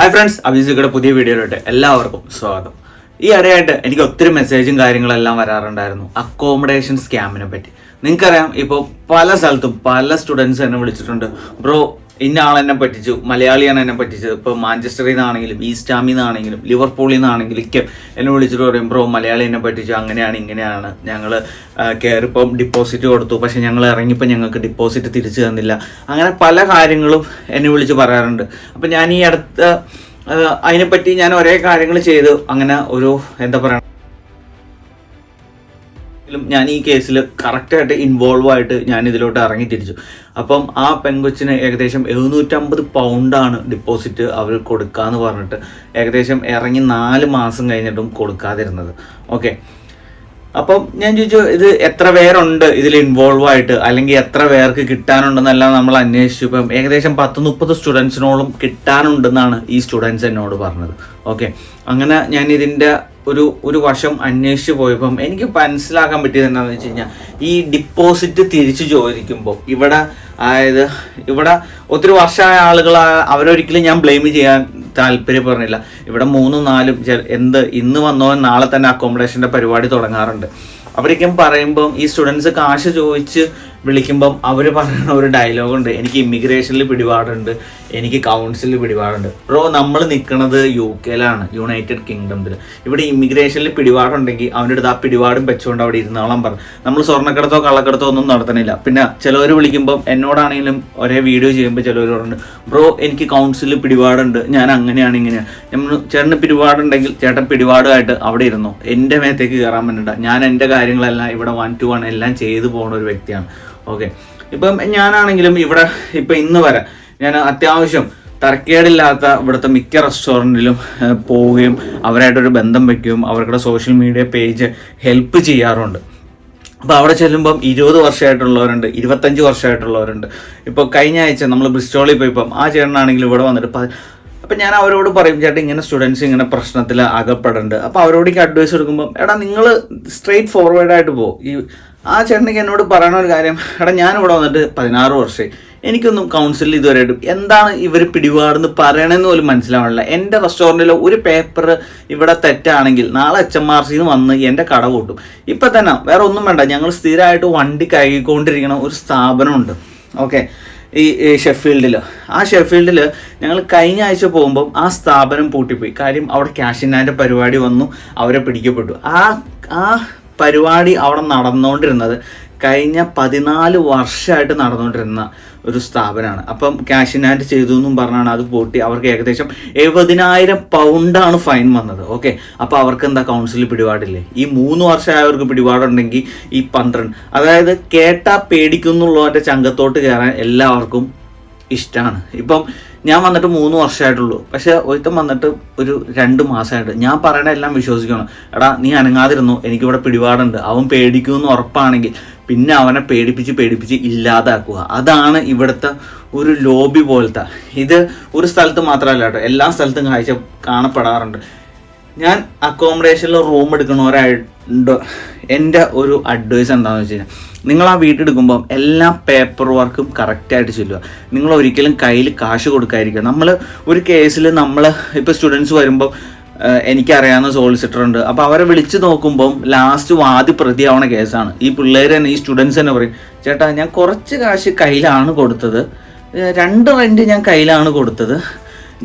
Hi friends, അഭിജിയുടെ പുതിയ വീഡിയോയിലോട്ട് എല്ലാവർക്കും സ്വാഗതം. ഈ ഇടയായിട്ട് എനിക്ക് ഒത്തിരി മെസ്സേജും കാര്യങ്ങളെല്ലാം വരാറുണ്ടായിരുന്നു അക്കോമഡേഷൻ സ്കാമിനെ പറ്റി. നിങ്ങൾക്കറിയാം, ഇപ്പോൾ പല സ്ഥലത്തും പല സ്റ്റുഡൻസ് എന്നെ വിളിച്ചിട്ടുണ്ട്. ബ്രോ, ഇന്ന ആളെന്നെ പറ്റിച്ചു, മലയാളിയാണ് എന്നെ പറ്റിച്ചത്. ഇപ്പോൾ മാഞ്ചസ്റ്ററിൽ നിന്നാണെങ്കിലും ഈസ്റ്റ് ഹാമിൽ നിന്നാണെങ്കിലും ലിവർപൂളിൽ നിന്നാണെങ്കിലും ഒക്കെ എന്നെ വിളിച്ചിട്ട് പറയും, ബ്രോ മലയാളി എന്നെ പറ്റിച്ചു, അങ്ങനെയാണ് ഇങ്ങനെയാണ്, ഞങ്ങൾ കയറിപ്പം ഡിപ്പോസിറ്റ് കൊടുത്തു, പക്ഷെ ഞങ്ങൾ ഇറങ്ങിയപ്പോൾ ഞങ്ങൾക്ക് ഡിപ്പോസിറ്റ് തിരിച്ചു തന്നില്ല. അങ്ങനെ പല കാര്യങ്ങളും എന്നെ വിളിച്ച് പറയാറുണ്ട്. അപ്പം ഞാൻ ഈ അടുത്ത അതിനെപ്പറ്റി ഞാൻ ഒരേ കാര്യങ്ങൾ ചെയ്ത് അങ്ങനെ ഒരു എന്താ പറയുക, ഞാൻ ഈ കേസിൽ കറക്റ്റായിട്ട് ഇൻവോൾവ് ആയിട്ട് ഞാൻ ഇതിലോട്ട് ഇറങ്ങി തിരിച്ചു. അപ്പം ആ പെങ്കൊച്ചിന് ഏകദേശം 750 പൗണ്ടാണ് ഡിപ്പോസിറ്റ് അവർ കൊടുക്കാന്ന് പറഞ്ഞിട്ട് ഏകദേശം ഇറങ്ങി 4 മാസം കഴിഞ്ഞിട്ടും കൊടുക്കാതിരുന്നത്. ഓക്കെ, അപ്പം ഞാൻ ചോദിച്ചു, ഇത് എത്ര പേരുണ്ട് ഇതിൽ ഇൻവോൾവ് ആയിട്ട്, അല്ലെങ്കിൽ എത്ര പേർക്ക് കിട്ടാനുണ്ടെന്നെല്ലാം നമ്മൾ അന്വേഷിച്ചു. ഇപ്പം ഏകദേശം 10-30 സ്റ്റുഡൻസിനോളം കിട്ടാനുണ്ടെന്നാണ് ഈ സ്റ്റുഡൻസ് എന്നോട് പറഞ്ഞത്. ഓക്കെ, അങ്ങനെ ഞാൻ ഇതിൻ്റെ ഒരു വശം അന്വേഷിച്ച് പോയപ്പം എനിക്ക് മനസ്സിലാക്കാൻ പറ്റിയത് എന്താണെന്ന് വെച്ച് കഴിഞ്ഞാൽ, ഈ ഡിപ്പോസിറ്റ് തിരിച്ചു ചോദിക്കുമ്പോൾ ഇവിടെ ഒത്തിരി വർഷമായ ആളുകൾ അവരൊരിക്കലും ഞാൻ ബ്ലെയിം ചെയ്യാൻ താല്പര്യപ്പെടുന്നില്ല. ഇവിടെ 3-4 ഇന്ന് വന്നവൻ നാളെ തന്നെ അക്കോമഡേഷൻ്റെ പരിപാടി തുടങ്ങാറുണ്ട്. അവരൊക്കെയും പറയുമ്പം ഈ സ്റ്റുഡൻസ് കാശ് ചോദിച്ച് വിളിക്കുമ്പം അവർ പറയുന്ന ഒരു ഡയലോഗുണ്ട്, എനിക്ക് ഇമിഗ്രേഷനിൽ പിടിപാടുണ്ട്, എനിക്ക് കൗൺസിലിൽ പിടിപാടുണ്ട്. ബ്രോ, നമ്മൾ നിൽക്കുന്നത് UK-ലാണ്, യുണൈറ്റഡ് കിങ്ഡത്തിൽ. ഇവിടെ ഇമിഗ്രേഷനിൽ പിടിപാടുണ്ടെങ്കിൽ അവൻ്റെ അടുത്ത് ആ പിടിപാടും വെച്ചുകൊണ്ട് അവിടെ ഇരുന്നോളം പറഞ്ഞു. നമ്മൾ സ്വർണ്ണക്കടത്തോ കള്ളക്കടത്തോ ഒന്നും നടത്തണില്ല. പിന്നെ ചിലവർ വിളിക്കുമ്പം എന്നോടാണെങ്കിലും ഒരേ വീഡിയോ ചെയ്യുമ്പോൾ ചിലവർ പറയുന്നുണ്ട്, ബ്രോ എനിക്ക് കൗൺസിലിൽ പിടിപാടുണ്ട്, ഞാൻ അങ്ങനെയാണ് ഇങ്ങനെയാണ്. ചേട്ടന് പിടിപാടുണ്ടെങ്കിൽ ചേട്ടൻ പിടിപാടുമായിട്ട് അവിടെ ഇരുന്നു, എൻ്റെ മേത്തേക്ക് കയറാൻ പറ്റണ്ട. ഞാൻ എൻ്റെ കാര്യങ്ങളെല്ലാം ഇവിടെ 1 to 1 എല്ലാം ചെയ്തു പോകുന്ന ഒരു വ്യക്തിയാണ്. ഓക്കെ, ഇപ്പം ഞാനാണെങ്കിലും ഇവിടെ ഇപ്പം ഇന്ന് വരെ ഞാൻ അത്യാവശ്യം തരക്കേടില്ലാത്ത ഇവിടുത്തെ മിക്ക റെസ്റ്റോറൻറ്റിലും പോവുകയും അവരായിട്ടൊരു ബന്ധം വയ്ക്കുകയും അവരുടെ സോഷ്യൽ മീഡിയ പേജ് ഹെൽപ്പ് ചെയ്യാറുണ്ട്. അപ്പോൾ അവിടെ ചെല്ലുമ്പം 20 വർഷമായിട്ടുള്ളവരുണ്ട്, 25 വർഷമായിട്ടുള്ളവരുണ്ട്. ഇപ്പോൾ കഴിഞ്ഞ ആഴ്ച നമ്മൾ ബ്രിസ്റ്റോളിൽ പോയപ്പം ആ ചേട്ടനാണെങ്കിലും ഇവിടെ വന്നിട്ട് അപ്പം ഞാൻ അവരോട് പറയും, ചേട്ടൻ ഇങ്ങനെ സ്റ്റുഡൻസ് ഇങ്ങനെ പ്രശ്നത്തിൽ അകപ്പെടുന്നുണ്ട്. അപ്പോൾ അവരോടേക്ക് അഡ്വൈസ് എടുക്കുമ്പം, എടാ നിങ്ങൾ സ്ട്രെയിറ്റ് ഫോർവേഡായിട്ട് പോകും. ആ ചേട്ടനിക്ക് എന്നോട് പറയണ ഒരു കാര്യം, എടാ ഞാനിവിടെ വന്നിട്ട് 16 വർഷമായി, എനിക്കൊന്നും കൗൺസിലിൽ ഇതുവരെയായിട്ടും എന്താണ് ഇവർ പിടിപാടെന്ന് പറയണമെന്ന് പോലും മനസ്സിലാവണില്ല. എൻ്റെ റെസ്റ്റോറൻറ്റിൽ ഒരു പേപ്പർ ഇവിടെ തെറ്റാണെങ്കിൽ നാളെ HMRCന്ന് വന്ന് എൻ്റെ കട കൂട്ടും. ഇപ്പം തന്നെ വേറെ ഒന്നും വേണ്ട, ഞങ്ങൾ സ്ഥിരമായിട്ട് വണ്ടി കഴുകിക്കൊണ്ടിരിക്കുന്ന ഒരു സ്ഥാപനമുണ്ട്. ഓക്കെ, ഈ ഷെഫീൽഡിൽ. ആ ഷെഫീൽഡിൽ ഞങ്ങൾ കഴിഞ്ഞ ആഴ്ച പോകുമ്പം ആ സ്ഥാപനം പൂട്ടിപ്പോയി. കാര്യം അവിടെ ക്യാഷ് ഇൻ ഹാൻഡ് പരിപാടി വന്നു, അവരെ പിടിക്കപ്പെട്ടു. ആ പരിപാടി അവിടെ നടന്നുകൊണ്ടിരുന്നത് കഴിഞ്ഞ 14 വർഷമായിട്ട് നടന്നുകൊണ്ടിരുന്ന ഒരു സ്ഥാപനമാണ്. അപ്പം ക്യാഷ് ഇൻ ഹാൻഡ് ചെയ്തു എന്നും പറഞ്ഞാണ് അത് പൂട്ടി. അവർക്ക് ഏകദേശം 70,000 പൗണ്ടാണ് ഫൈൻ വന്നത്. ഓക്കെ, അപ്പോൾ അവർക്ക് എന്താ കൗൺസിലിൽ പിടിപാടില്ലേ? ഈ 3 വർഷമായവർക്ക് പിടിപാടുണ്ടെങ്കിൽ ഈ 12, അതായത് കേട്ടാ പേടിക്കുന്നുള്ളവൻ്റെ ചങ്കത്തോട്ട് കയറാൻ എല്ലാവർക്കും ഇഷ്ടമാണ്. ഇപ്പം ഞാൻ വന്നിട്ട് 3 വർഷമായിട്ടുള്ളൂ, പക്ഷെ ഒരുത്തം വന്നിട്ട് ഒരു 2 മാസമായിട്ട് ഞാൻ പറയണ എല്ലാം വിശ്വസിക്കണം. എടാ നീ അനങ്ങാതിരുന്നു, എനിക്കിവിടെ പിടിപാടുണ്ട്, അവൻ പേടിക്കുമെന്ന് ഉറപ്പാണെങ്കിൽ പിന്നെ അവനെ പേടിപ്പിച്ച് ഇല്ലാതാക്കുക. അതാണ് ഇവിടുത്തെ ഒരു ലോബി പോലത്തെ. ഇത് ഒരു സ്ഥലത്ത് മാത്രമല്ല കേട്ടോ, എല്ലാ സ്ഥലത്തും കാണപ്പെടാറുണ്ട്. ഞാൻ അക്കോമഡേഷനിൽ റൂം എടുക്കണവരായിട്ട് എൻ്റെ ഒരു അഡ്വൈസ് എന്താണെന്ന് വെച്ച് കഴിഞ്ഞാൽ, നിങ്ങൾ ആ വീടെടുക്കുമ്പം എല്ലാ പേപ്പർ വർക്കും കറക്റ്റായിട്ട് ചെല്ലുക. നിങ്ങൾ ഒരിക്കലും കയ്യിൽ കാശ് കൊടുക്കാതിരിക്കുക. നമ്മൾ ഒരു കേസിൽ ഇപ്പോൾ സ്റ്റുഡൻസ് വരുമ്പോൾ എനിക്കറിയാവുന്ന സോളിസിറ്റർ ഉണ്ട്, അപ്പോൾ അവരെ വിളിച്ച് നോക്കുമ്പം ലാസ്റ്റ് വാദി പ്രതിയാവണ കേസാണ്. ഈ പിള്ളേർ തന്നെ, ഈ സ്റ്റുഡൻസ് തന്നെ പറയും, ചേട്ടാ ഞാൻ കുറച്ച് കാശ് കയ്യിലാണ് കൊടുത്തത്, 2 റെൻറ്റ് ഞാൻ കയ്യിലാണ് കൊടുത്തത്,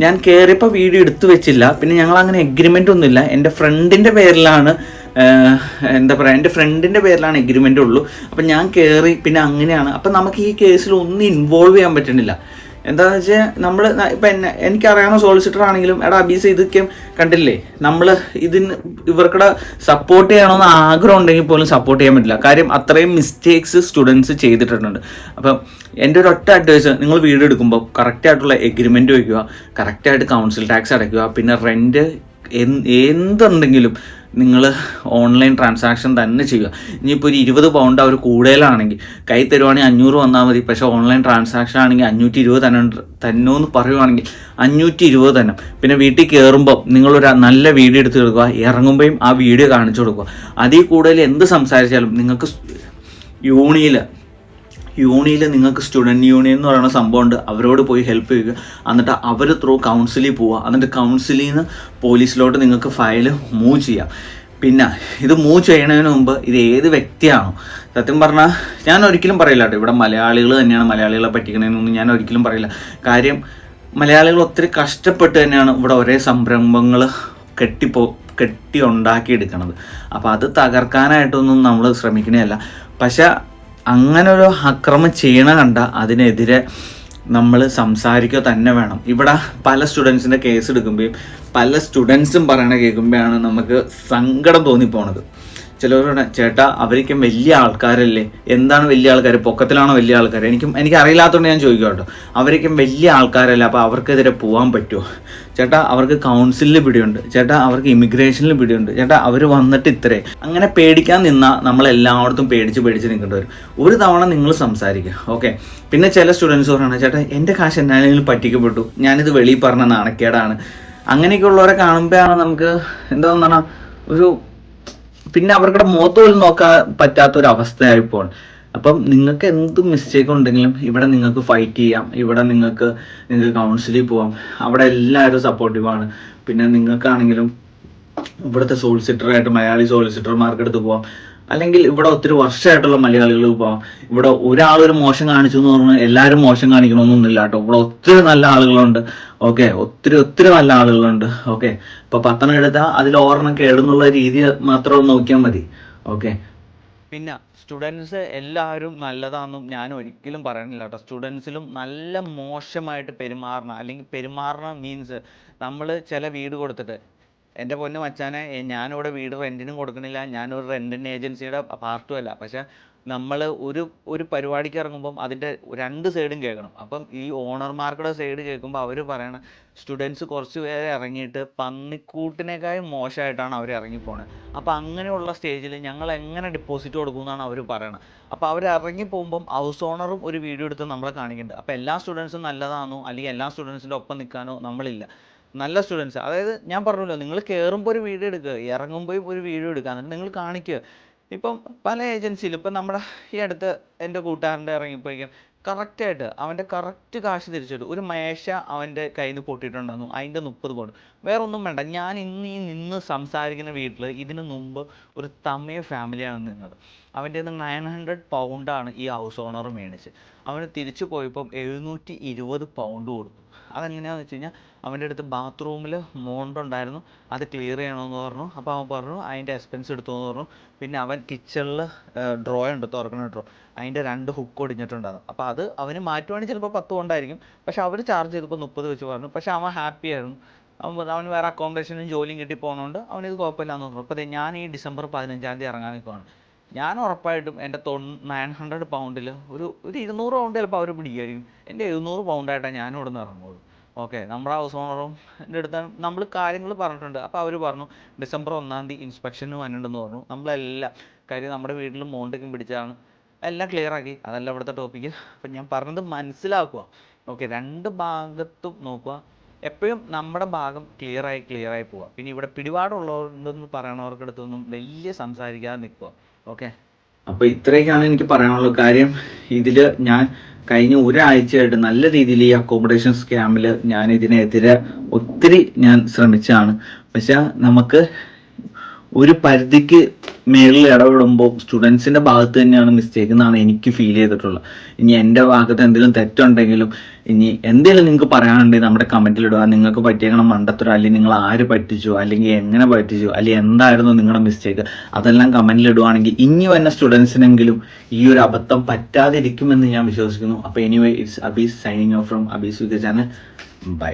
ഞാൻ കയറിയപ്പോൾ വീഡിയോ എടുത്തു വെച്ചില്ല, പിന്നെ ഞങ്ങൾ അങ്ങനെ എഗ്രിമെൻ്റ് ഒന്നുമില്ല, എൻ്റെ ഫ്രണ്ടിൻ്റെ പേരിലാണ് എൻ്റെ ഫ്രണ്ടിൻ്റെ പേരിലാണ് എഗ്രിമെൻ്റ് ഉള്ളൂ, അപ്പം ഞാൻ കയറി പിന്നെ അങ്ങനെയാണ്. അപ്പം നമുക്ക് ഈ കേസിൽ ഒന്നും ഇൻവോൾവ് ചെയ്യാൻ പറ്റുന്നില്ല. എന്താണെന്ന് വെച്ചാൽ എനിക്കറിയാവുന്ന സോളിസിറ്റർ ആണെങ്കിലും, എടാ അബീസ് ഇതൊക്കെ കണ്ടില്ലേ, നമ്മൾ ഇവർക്കിടെ സപ്പോർട്ട് ചെയ്യണമെന്ന് ആഗ്രഹം ഉണ്ടെങ്കിൽ പോലും സപ്പോർട്ട് ചെയ്യാൻ പറ്റില്ല. കാര്യം അത്രയും മിസ്റ്റേക്സ് സ്റ്റുഡൻസ് ചെയ്തിട്ടുണ്ട്. അപ്പം എൻ്റെ ഒരു ഒറ്റ അഡ്വൈസ്, നിങ്ങൾ വീട് എടുക്കുമ്പോൾ കറക്റ്റായിട്ടുള്ള എഗ്രിമെൻ്റ് വയ്ക്കുക, കറക്റ്റായിട്ട് കൗൺസിൽ ടാക്സ് അടയ്ക്കുക, പിന്നെ റെൻറ്റ് എന്തുണ്ടെങ്കിലും നിങ്ങൾ ഓൺലൈൻ ട്രാൻസാക്ഷൻ തന്നെ ചെയ്യുക. ഇനിയിപ്പോൾ ഒരു 20 പൗണ്ട് അവർ കൂടുതലാണെങ്കിൽ കൈ തരുവാണെങ്കിൽ 500 വന്നാൽ മതി. പക്ഷേ ഓൺലൈൻ ട്രാൻസാക്ഷൻ ആണെങ്കിൽ 520 തന്നോന്ന് പറയുവാണെങ്കിൽ 520 തന്നെ. പിന്നെ വീട്ടിൽ കയറുമ്പോൾ നിങ്ങളൊരു നല്ല വീഡിയോ എടുത്ത് കൊടുക്കുക, ഇറങ്ങുമ്പോഴും ആ വീഡിയോ കാണിച്ചു കൊടുക്കുക. അതിൽ കൂടുതൽ എന്ത് സംസാരിച്ചാലും നിങ്ങൾക്ക് യൂണിയിൽ നിങ്ങൾക്ക് സ്റ്റുഡൻറ്റ് യൂണിയൻ എന്ന് പറയുന്ന സംഭവമുണ്ട്, അവരോട് പോയി ഹെൽപ്പ് ചെയ്യുക. എന്നിട്ട് അവർ ത്രൂ കൗൺസിലിൽ പോവുക. എന്നിട്ട് കൗൺസിലിൽ നിന്ന് പോലീസിലോട്ട് നിങ്ങൾക്ക് ഫയൽ മൂവ് ചെയ്യാം. പിന്നെ ഇത് മൂവ് ചെയ്യണതിന് മുമ്പ് ഇത് ഏത് വ്യക്തിയാണോ, സത്യം പറഞ്ഞാൽ ഞാൻ ഒരിക്കലും പറയില്ല കേട്ടോ, ഇവിടെ മലയാളികൾ തന്നെയാണ് മലയാളികളെ പറ്റിക്കണതെന്നൊന്നും ഞാൻ ഒരിക്കലും പറയില്ല. കാര്യം മലയാളികൾ ഒത്തിരി കഷ്ടപ്പെട്ട് തന്നെയാണ് ഇവിടെ ഒരേ സംരംഭങ്ങൾ കെട്ടി ഉണ്ടാക്കിയെടുക്കണത്. അപ്പോൾ അത് തകർക്കാനായിട്ടൊന്നും നമ്മൾ ശ്രമിക്കണേയല്ല. പക്ഷെ അങ്ങനെ ഒരു അക്രമം ചെയ്യണ കണ്ട അതിനെതിരെ നമ്മൾ സംസാരിക്കുക തന്നെ വേണം. ഇവിടെ പല സ്റ്റുഡൻസിൻ്റെ കേസ് എടുക്കുമ്പോഴും പല സ്റ്റുഡൻസും പറയണ കേൾക്കുമ്പോഴാണ് നമുക്ക് സങ്കടം തോന്നിപ്പോണത്. ചിലവരുടെ ചേട്ടാ അവരിക്കും വലിയ ആൾക്കാരല്ലേ, എന്താണ് വലിയ ആൾക്കാർ, പൊക്കത്തിലാണോ വലിയ ആൾക്കാർ, എനിക്ക് അറിയില്ലാത്തതുകൊണ്ട് ഞാൻ ചോദിക്കാം കേട്ടോ. അവരിക്കും വലിയ ആൾക്കാരല്ലേ, അപ്പോൾ അവർക്കെതിരെ പോകാൻ പറ്റുമോ ചേട്ടാ? അവർക്ക് കൗൺസിലിൽ പിടിയുണ്ട് ചേട്ടാ, അവർക്ക് ഇമിഗ്രേഷനിൽ പിടിയുണ്ട് ചേട്ടാ, അവർ വന്നിട്ട് ഇത്രേ. അങ്ങനെ പേടിക്കാൻ നിന്നാൽ നമ്മളെല്ലായിടത്തും പേടിച്ച് നിൽക്കേണ്ടി വരും. ഒരു തവണ നിങ്ങൾ സംസാരിക്കുക, ഓക്കെ. പിന്നെ ചില സ്റ്റുഡൻസ് പറയണം ചേട്ടാ എൻ്റെ കാശ് എന്നാലും പറ്റിക്കപ്പെട്ടു, ഞാനിത് വെളിയിൽ പറഞ്ഞ നാണക്കേടാണ്. അങ്ങനെയൊക്കെ ഉള്ളവരെ കാണുമ്പോഴാണ് നമുക്ക് എന്താ പറഞ്ഞാൽ ഒരു പിന്നെ അവരുടെ മുഖത്ത് പോലും നോക്കാൻ പറ്റാത്തൊരവസ്ഥയായിപ്പോൾ. അപ്പം നിങ്ങൾക്ക് എന്ത് മിസ്റ്റേക്ക് ഉണ്ടെങ്കിലും ഇവിടെ നിങ്ങൾക്ക് ഫൈറ്റ് ചെയ്യാം, ഇവിടെ നിങ്ങൾക്ക് കൗൺസിലിൽ പോവാം, അവിടെ എല്ലാവരും സപ്പോർട്ടീവാണ്. പിന്നെ നിങ്ങൾക്കാണെങ്കിലും ഇവിടുത്തെ സോളിസിറ്ററായിട്ട് മലയാളി സോളിസിറ്റർമാർക്ക് അടുത്ത് പോവാം, അല്ലെങ്കിൽ ഇവിടെ ഒത്തിരി വർഷമായിട്ടുള്ള മലയാളികൾ പോവാം. ഇവിടെ ഒരാളൊരു മോശം കാണിച്ചു എന്ന് പറഞ്ഞാൽ എല്ലാവരും മോശം കാണിക്കണമെന്നൊന്നുമില്ല കേട്ടോ. ഇവിടെ ഒത്തിരി നല്ല ആളുകളുണ്ട്, ഓക്കെ, ഒത്തിരി നല്ല ആളുകളുണ്ട്, ഓക്കെ. ഇപ്പൊ 10 എടുത്താൽ അതിൽ 6 കേടുന്നുള്ള രീതി മാത്രം നോക്കിയാൽ മതി, ഓക്കെ. പിന്നെ സ്റ്റുഡൻസ് എല്ലാവരും നല്ലതാണെന്നും ഞാൻ ഒരിക്കലും പറയുന്നില്ല കേട്ടോ. സ്റ്റുഡൻസിലും നല്ല മോശമായിട്ട് പെരുമാറണം മീൻസ് നമ്മൾ ചില വീട് കൊടുത്തിട്ട്, എൻ്റെ പൊന്നു മച്ചാനെ ഞാനിവിടെ വീട് റെൻറ്റിനും കൊടുക്കണില്ല, ഞാനൊരു റെൻറ്റിന് ഏജൻസിയുടെ പാർട്ടും അല്ല. പക്ഷെ നമ്മൾ ഒരു പരിപാടിക്ക് ഇറങ്ങുമ്പം അതിൻ്റെ 2 സൈഡും കേൾക്കണം. അപ്പം ഈ ഓണർമാർക്കുടെ സൈഡ് കേൾക്കുമ്പോൾ അവർ പറയണ സ്റ്റുഡൻസ് കുറച്ച് പേരെ ഇറങ്ങിയിട്ട് പന്നിക്കൂട്ടിനേക്കാളും മോശമായിട്ടാണ് അവർ ഇറങ്ങിപ്പോണത്. അപ്പോൾ അങ്ങനെയുള്ള സ്റ്റേജിൽ ഞങ്ങൾ എങ്ങനെ ഡിപ്പോസിറ്റ് കൊടുക്കുമെന്നാണ് അവർ പറയണത്. അപ്പോൾ അവർ ഇറങ്ങി പോകുമ്പം ഹൗസ് ഓണറും ഒരു വീഡിയോ എടുത്ത് നമ്മളെ കാണിക്കുന്നുണ്ട്. അപ്പോൾ എല്ലാ സ്റ്റുഡൻസും നല്ലതാണോ അല്ലെങ്കിൽ എല്ലാ സ്റ്റുഡൻസിൻ്റെ ഒപ്പം നിൽക്കാനോ നമ്മളില്ല. നല്ല സ്റ്റുഡൻസ്, അതായത് ഞാൻ പറഞ്ഞല്ലോ, നിങ്ങൾ കയറുമ്പോൾ ഒരു വീഡിയോ എടുക്കുക, ഇറങ്ങുമ്പോഴും ഒരു വീഡിയോ എടുക്കുക, എന്നിട്ട് നിങ്ങൾ കാണിക്കുക. ഇപ്പം പല ഏജൻസിയിലും ഇപ്പം നമ്മുടെ ഈ അടുത്ത് എൻ്റെ കൂട്ടുകാരൻ്റെ ഇറങ്ങിപ്പോയിക്കും കറക്റ്റായിട്ട് അവൻ്റെ കറക്റ്റ് കാശ് തിരിച്ചിട്ട് ഒരു മേശ അവൻ്റെ കയ്യിൽ നിന്ന് പൊട്ടിയിട്ടുണ്ടായിരുന്നു, അതിൻ്റെ 30 പൗണ്ട്. വേറെ ഒന്നും വേണ്ട, ഞാൻ നിന്ന് സംസാരിക്കുന്ന വീട്ടിൽ ഇതിന് മുമ്പ് ഒരു തമിഴ് ഫാമിലിയാണ് നിന്നത്. അവൻ്റെ 900 പൗണ്ടാണ് ഈ ഹൗസ് ഓണർ മേടിച്ച്. അവന് തിരിച്ചു പോയപ്പം 720 പൗണ്ട് കൊടുത്തു. അതെങ്ങനെയാണെന്ന് വെച്ച് കഴിഞ്ഞാൽ അവൻ്റെ അടുത്ത് ബാത്റൂമിൽ മോണ്ടുണ്ടായിരുന്നു, അത് ക്ലിയർ ചെയ്യണമെന്ന് പറഞ്ഞു. അപ്പോൾ അവൻ പറഞ്ഞു അതിൻ്റെ എക്സ്പെൻസ് എടുത്തോന്ന് പറഞ്ഞു. പിന്നെ അവൻ കിച്ചണിൽ ഡ്രോ ഉണ്ട്, തുറക്കുന്ന ഡ്രോ, അതിൻ്റെ 2 ഹുക്ക് ഒടിഞ്ഞിട്ടുണ്ടായിരുന്നു. അപ്പോൾ അത് അവന് മാറ്റുവാണെങ്കിൽ ചിലപ്പോൾ 10 കൊണ്ടായിരിക്കും, പക്ഷെ അവർ ചാർജ് ചെയ്തപ്പോൾ 30 വെച്ച് പറഞ്ഞു. പക്ഷെ അവൻ ഹാപ്പി ആയിരുന്നു. അവന് വേറെ അക്കോമഡേഷനും ജോലിയും കിട്ടി പോകുന്നതുകൊണ്ട് അവനിത് കുഴപ്പമില്ലാന്ന് പറഞ്ഞു. അപ്പോൾ ഞാൻ ഈ ഡിസംബർ 15-ാം തീയതി ഇറങ്ങാൻ നിൽക്കുകയാണ്. ഞാൻ ഉറപ്പായിട്ടും എൻ്റെ 900 പൗണ്ടിൽ ഒരു 200 പൗണ്ട് ചിലപ്പോൾ അവർ പിടിക്കുമായിരിക്കും. എൻ്റെ 700 പൗണ്ടായിട്ടാണ് ഞാൻ ഇവിടെ നിന്ന് ഇറങ്ങുള്ളൂ, ഓക്കെ. നമ്മുടെ ഹൗസ് ഓണറും എൻ്റെ അടുത്ത് നമ്മൾ കാര്യങ്ങൾ പറഞ്ഞിട്ടുണ്ട്. അപ്പോൾ അവർ പറഞ്ഞു ഡിസംബർ 1-ാം തീയതി ഇൻസ്പെക്ഷന് വന്നിട്ടുണ്ടെന്ന് പറഞ്ഞു. നമ്മളെല്ലാം കാര്യം നമ്മുടെ വീട്ടിൽ മോണ്ടൊക്കെ പിടിച്ചാണ് എല്ലാം ക്ലിയർ ആക്കി. അതല്ല ഇവിടുത്തെ ടോപ്പിക്ക്. അപ്പം ഞാൻ പറഞ്ഞത് മനസ്സിലാക്കുക, ഓക്കെ. 2 ഭാഗത്തും നോക്കുക, എപ്പോഴും നമ്മുടെ ഭാഗം ക്ലിയറായി പോവുക. പിന്നെ ഇവിടെ പിടിപാടുള്ളവരുണ്ടെന്ന് പറയണവർക്ക് അടുത്തൊന്നും വലിയ സംസാരിക്കാതെ നിൽക്കുക, ഓക്കെ. അപ്പോൾ ഇത്രയൊക്കെയാണ് എനിക്ക് പറയാനുള്ളത്. കാര്യം ഇതിൽ ഞാൻ കഴിഞ്ഞ ഒരാഴ്ചയായിട്ട് നല്ല രീതിയിൽ ഈ അക്കോമഡേഷൻ സ്കാമിൽ ഞാൻ ഇതിനെതിരെ ഒത്തിരി ഞാൻ ശ്രമിച്ചാണ്. പക്ഷെ നമുക്ക് ഒരു പരിധിക്ക് മേളിൽ ഇടപെടുമ്പോൾ സ്റ്റുഡൻസിൻ്റെ ഭാഗത്ത് തന്നെയാണ് മിസ്റ്റേക്ക് എന്നാണ് എനിക്ക് ഫീൽ ചെയ്തിട്ടുള്ളത്. ഇനി എൻ്റെ ഭാഗത്ത് എന്തെങ്കിലും തെറ്റുണ്ടെങ്കിലും ഇനി എന്തെങ്കിലും നിങ്ങൾക്ക് പറയാനുണ്ടെങ്കിൽ നമ്മുടെ കമൻറ്റിലിടുക. നിങ്ങൾക്ക് പറ്റിയേക്കണം മണ്ടത്തരം, അല്ലെങ്കിൽ നിങ്ങൾ ആര് പറ്റിച്ചു, അല്ലെങ്കിൽ എങ്ങനെ പറ്റിച്ചു, അല്ലെങ്കിൽ എന്തായിരുന്നു നിങ്ങളുടെ മിസ്റ്റേക്ക്, അതെല്ലാം കമൻറ്റിലിടുവാണെങ്കിൽ ഇനി വന്ന സ്റ്റുഡൻസിനെങ്കിലും ഈ ഒരു അബദ്ധം പറ്റാതിരിക്കുമെന്ന് ഞാൻ വിശ്വസിക്കുന്നു. അപ്പോൾ anyway it's Abees signing off from Abees with channel. By.